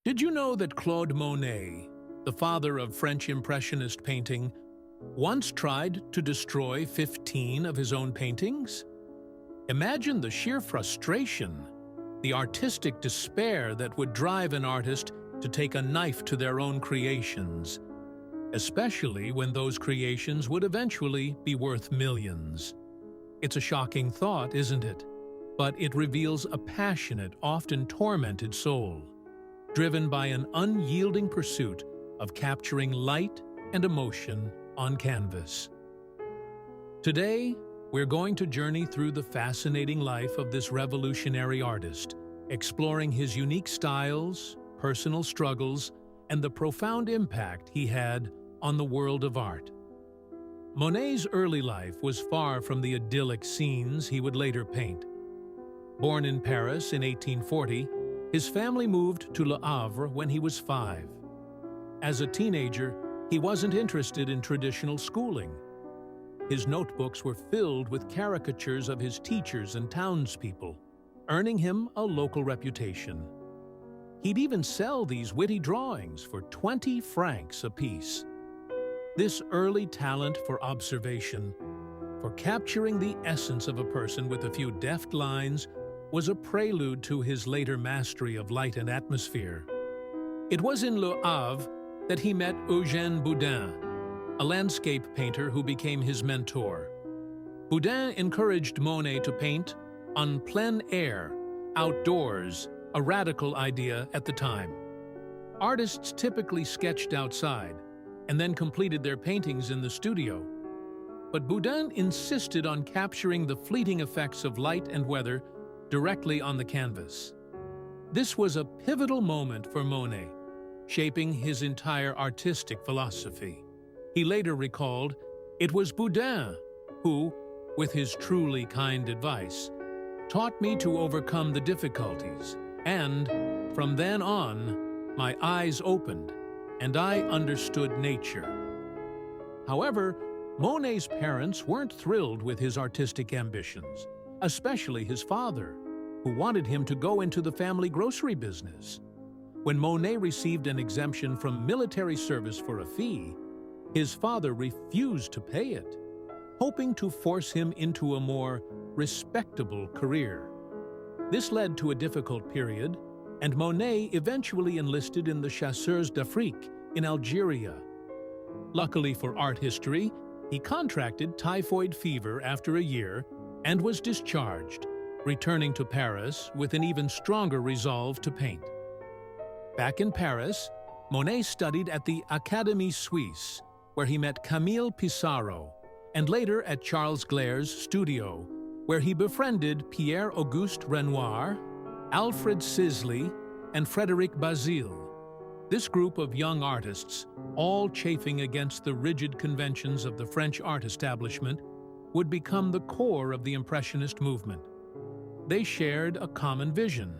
Did you know that Claude Monet, the father of French Impressionist painting, once tried to destroy 15 of his own paintings? Imagine the sheer frustration, the artistic despair that would drive an artist to take a knife to their own creations, especially when those creations would eventually be worth millions. It's a shocking thought, isn't it? But it reveals a passionate, often tormented soul, driven by an unyielding pursuit of capturing light and emotion on canvas. Today, we're going to journey through the fascinating life of this revolutionary artist, exploring his unique styles, personal struggles, and the profound impact he had on the world of art. Monet's early life was far from the idyllic scenes he would later paint. Born in Paris in 1840, his family moved to Le Havre when he was 5. As a teenager, he wasn't interested in traditional schooling. His notebooks were filled with caricatures of his teachers and townspeople, earning him a local reputation. He'd even sell these witty drawings for 20 francs apiece. This early talent for observation, for capturing the essence of a person with a few deft lines, was a prelude to his later mastery of light and atmosphere. It was in Le Havre that he met Eugène Boudin, a landscape painter who became his mentor. Boudin encouraged Monet to paint on plein air, outdoors, a radical idea at the time. Artists typically sketched outside and then completed their paintings in the studio. But Boudin insisted on capturing the fleeting effects of light and weather directly on the canvas. This was a pivotal moment for Monet, shaping his entire artistic philosophy. He later recalled, "It was Boudin who, with his truly kind advice, taught me to overcome the difficulties, and, from then on, my eyes opened, and I understood nature." However, Monet's parents weren't thrilled with his artistic ambitions, especially his father, who wanted him to go into the family grocery business. When Monet received an exemption from military service for a fee, his father refused to pay it, hoping to force him into a more respectable career. This led to a difficult period, and Monet eventually enlisted in the Chasseurs d'Afrique in Algeria. Luckily for art history, he contracted typhoid fever after a year and was discharged, returning to Paris with an even stronger resolve to paint. Back in Paris, Monet studied at the Académie Suisse, where he met Camille Pissarro, and later at Charles Glaire's studio, where he befriended Pierre-Auguste Renoir, Alfred Sisley, and Frédéric Bazille. This group of young artists, all chafing against the rigid conventions of the French art establishment, would become the core of the Impressionist movement. They shared a common vision: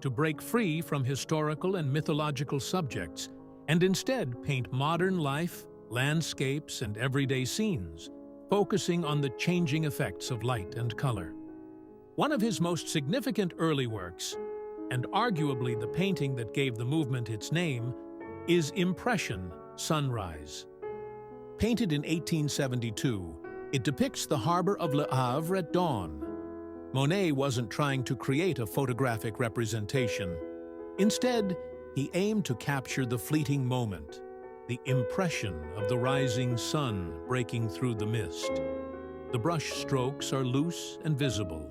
to break free from historical and mythological subjects and instead paint modern life, landscapes, and everyday scenes, focusing on the changing effects of light and color. One of his most significant early works, and arguably the painting that gave the movement its name, is Impression, Sunrise. Painted in 1872, it depicts the harbor of Le Havre at dawn. Monet wasn't trying to create a photographic representation. Instead, he aimed to capture the fleeting moment, the impression of the rising sun breaking through the mist. The brush strokes are loose and visible,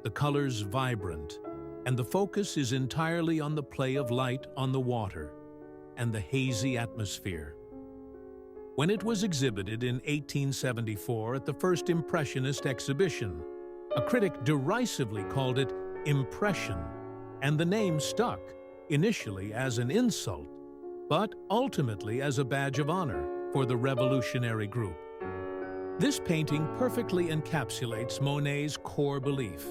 the colors vibrant, and the focus is entirely on the play of light on the water and the hazy atmosphere. When it was exhibited in 1874 at the first Impressionist exhibition, a critic derisively called it impression, and the name stuck, initially as an insult, but ultimately as a badge of honor for the revolutionary group. This painting perfectly encapsulates Monet's core belief: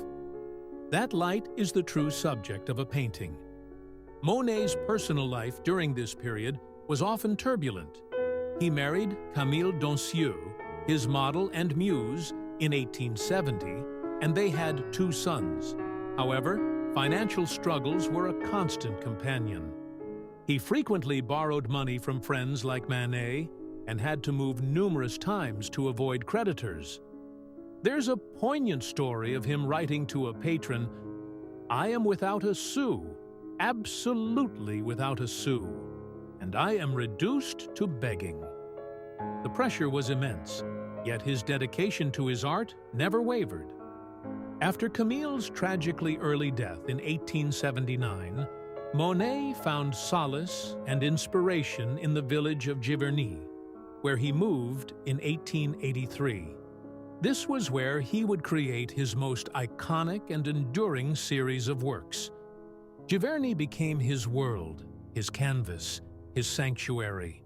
that light is the true subject of a painting. Monet's personal life during this period was often turbulent. He married Camille Doncieux, his model and muse, in 1870, and they had 2 sons. However, financial struggles were a constant companion. He frequently borrowed money from friends like Manet and had to move numerous times to avoid creditors. There's a poignant story of him writing to a patron, "I am without a sou, absolutely without a sou, and I am reduced to begging." The pressure was immense, yet his dedication to his art never wavered. After Camille's tragically early death in 1879, Monet found solace and inspiration in the village of Giverny, where he moved in 1883. This was where he would create his most iconic and enduring series of works. Giverny became his world, his canvas, his sanctuary.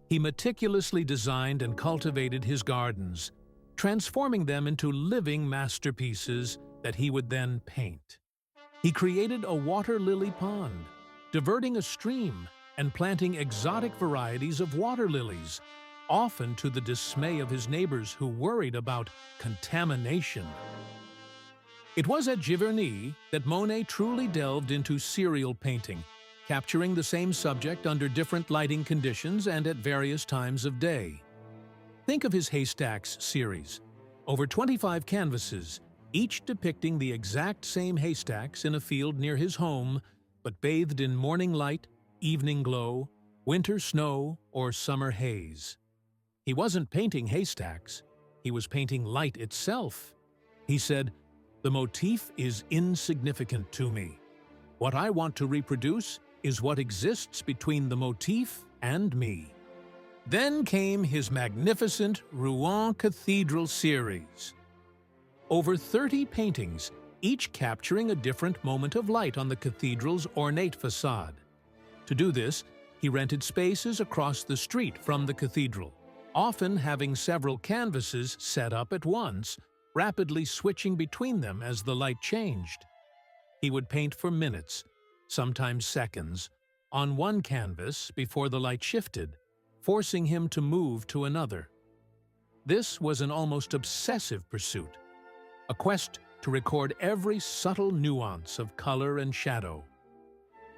He meticulously designed and cultivated his gardens, transforming them into living masterpieces that he would then paint. He created a water lily pond, diverting a stream and planting exotic varieties of water lilies, often to the dismay of his neighbors who worried about contamination. It was at Giverny that Monet truly delved into serial painting, capturing the same subject under different lighting conditions and at various times of day. Think of his Haystacks series, over 25 canvases, each depicting the exact same haystacks in a field near his home, but bathed in morning light, evening glow, winter snow, or summer haze. He wasn't painting haystacks, he was painting light itself. He said, "The motif is insignificant to me. What I want to reproduce is what exists between the motif and me." Then came his magnificent Rouen Cathedral series. Over 30 paintings, each capturing a different moment of light on the cathedral's ornate facade. To do this, he rented spaces across the street from the cathedral, often having several canvases set up at once, rapidly switching between them as the light changed. He would paint for minutes, sometimes seconds, on one canvas before the light shifted, forcing him to move to another. This was an almost obsessive pursuit, a quest to record every subtle nuance of color and shadow.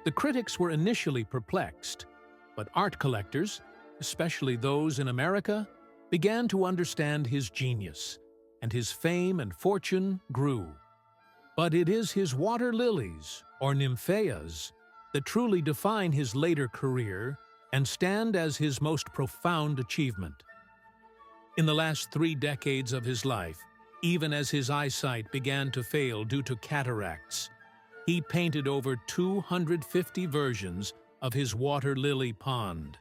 The critics were initially perplexed, but art collectors, especially those in America, began to understand his genius, and his fame and fortune grew. But it is his water lilies, or nymphaeas, that truly define his later career and stand as his most profound achievement. In the last 3 decades of his life, even as his eyesight began to fail due to cataracts, he painted over 250 versions of his water lily pond.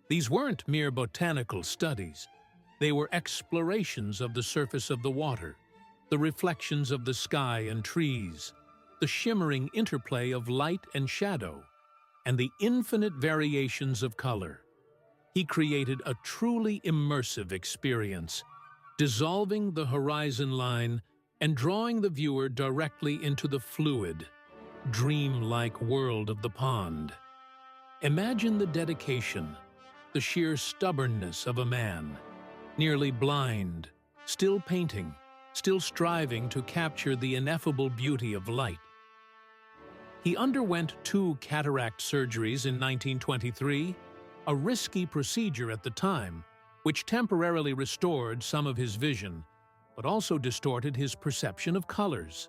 These weren't mere botanical studies. They were explorations of the surface of the water, the reflections of the sky and trees, the shimmering interplay of light and shadow, and the infinite variations of color. He created a truly immersive experience, dissolving the horizon line and drawing the viewer directly into the fluid, dream-like world of the pond. Imagine the dedication, the sheer stubbornness of a man, nearly blind, still painting, still striving to capture the ineffable beauty of light. He underwent 2 cataract surgeries in 1923, a risky procedure at the time, which temporarily restored some of his vision, but also distorted his perception of colors.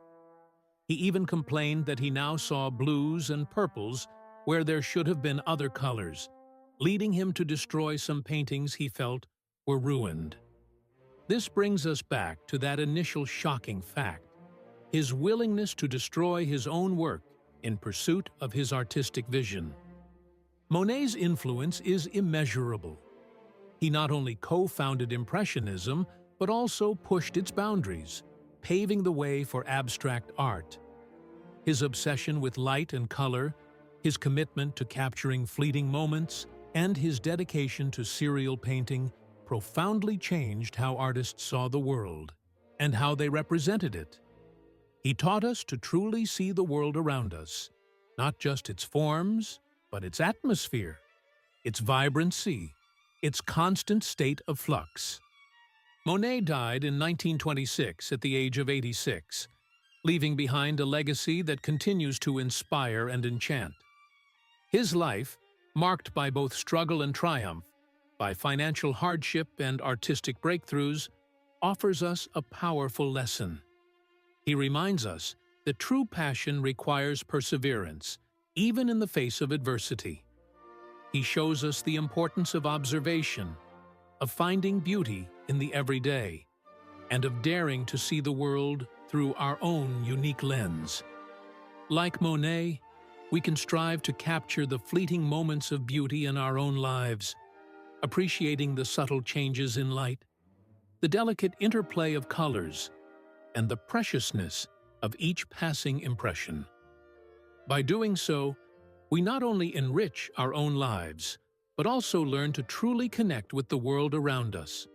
He even complained that he now saw blues and purples where there should have been other colors, leading him to destroy some paintings he felt were ruined. This brings us back to that initial shocking fact, his willingness to destroy his own work in pursuit of his artistic vision. Monet's influence is immeasurable. He not only co-founded Impressionism, but also pushed its boundaries, paving the way for abstract art. His obsession with light and color, his commitment to capturing fleeting moments, and his dedication to serial painting profoundly changed how artists saw the world and how they represented it. He taught us to truly see the world around us, not just its forms, but its atmosphere, its vibrancy, its constant state of flux. Monet died in 1926 at the age of 86, leaving behind a legacy that continues to inspire and enchant. His life, marked by both struggle and triumph, by financial hardship and artistic breakthroughs, offers us a powerful lesson. He reminds us that true passion requires perseverance, even in the face of adversity. He shows us the importance of observation, of finding beauty in the everyday, and of daring to see the world through our own unique lens. Like Monet, we can strive to capture the fleeting moments of beauty in our own lives, appreciating the subtle changes in light, the delicate interplay of colors, and the preciousness of each passing impression. By doing so, we not only enrich our own lives, but also learn to truly connect with the world around us.